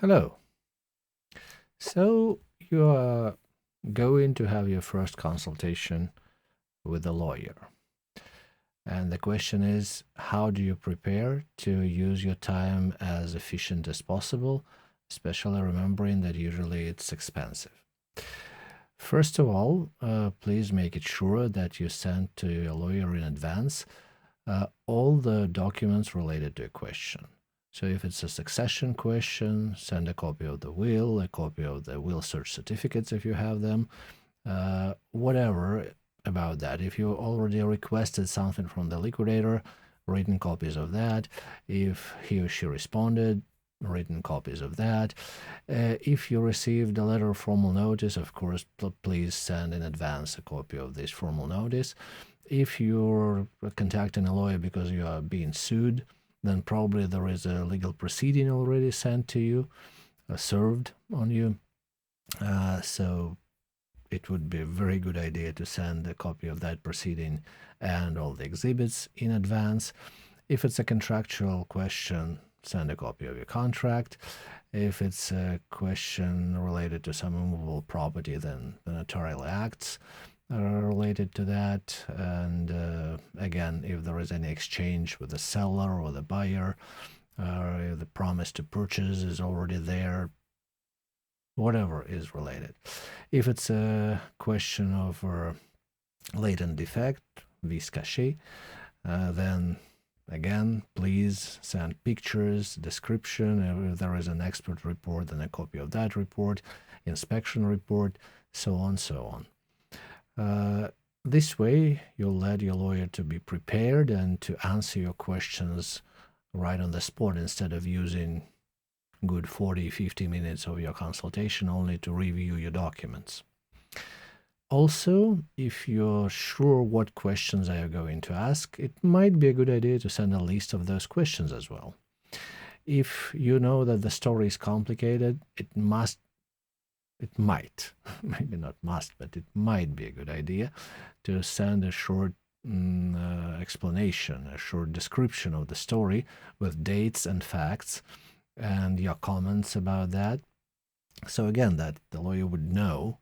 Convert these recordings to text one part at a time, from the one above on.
Hello. So you are going to have your first consultation with a lawyer. And the question is, how do you prepare to use your time as efficient as possible, especially remembering that usually it's expensive? First of all, please make it sure that you send to your lawyer in advance all the documents related to a question. So if it's a succession question, send a copy of the will, a copy of the will search certificates if you have them, whatever about that. If you already requested something from the liquidator, written copies of that. If he or she responded, written copies of that. If you received a letter of formal notice, of course, please send in advance a copy of this formal notice. If you're contacting a lawyer because you are being sued, then probably there is a legal proceeding already sent to you, served on you. So it would be a very good idea to send a copy of that proceeding and all the exhibits in advance. If it's a contractual question, send a copy of your contract. If it's a question related to some immovable property, then the notarial acts are related to that. And again, if there is any exchange with the seller or the buyer, or if the promise to purchase is already there, whatever is related. If it's a question of latent defect, vis cachée, then again, please send pictures, description. If there is an expert report, then a copy of that report, inspection report, so on, so on. This way, you'll let your lawyer to be prepared and to answer your questions right on the spot instead of using good 40-50 minutes of your consultation only to review your documents. Also, if you're sure what questions are you going to ask, it might be a good idea to send a list of those questions as well. If you know that the story is complicated, it might, maybe not must, but it might be a good idea to send a short explanation, a short description of the story with dates and facts and your comments about that. So again, that the lawyer would know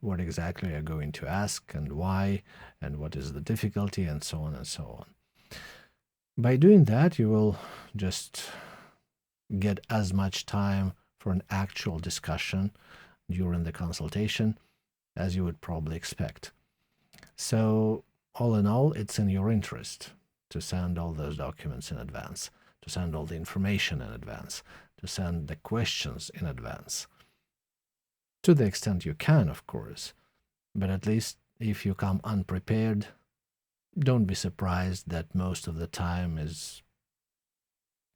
what exactly you're going to ask and why, and what is the difficulty, and so on and so on. By doing that, you will just get as much time for an actual discussion during the consultation as you would probably expect. So all in all, it's in your interest to send all those documents in advance, to send all the information in advance, to send the questions in advance. To the extent you can, of course, but at least if you come unprepared, don't be surprised that most of the time is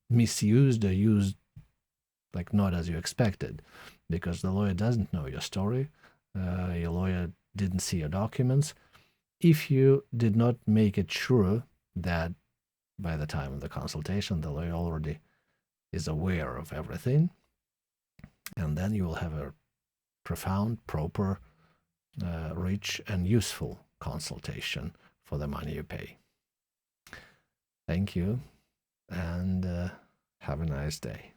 misused or used like not as you expected, because the lawyer doesn't know your story, your lawyer didn't see your documents. If you did not make it sure that by the time of the consultation the lawyer already is aware of everything, and then you will have a profound, proper, rich, and useful consultation for the money you pay. Thank you, and have a nice day.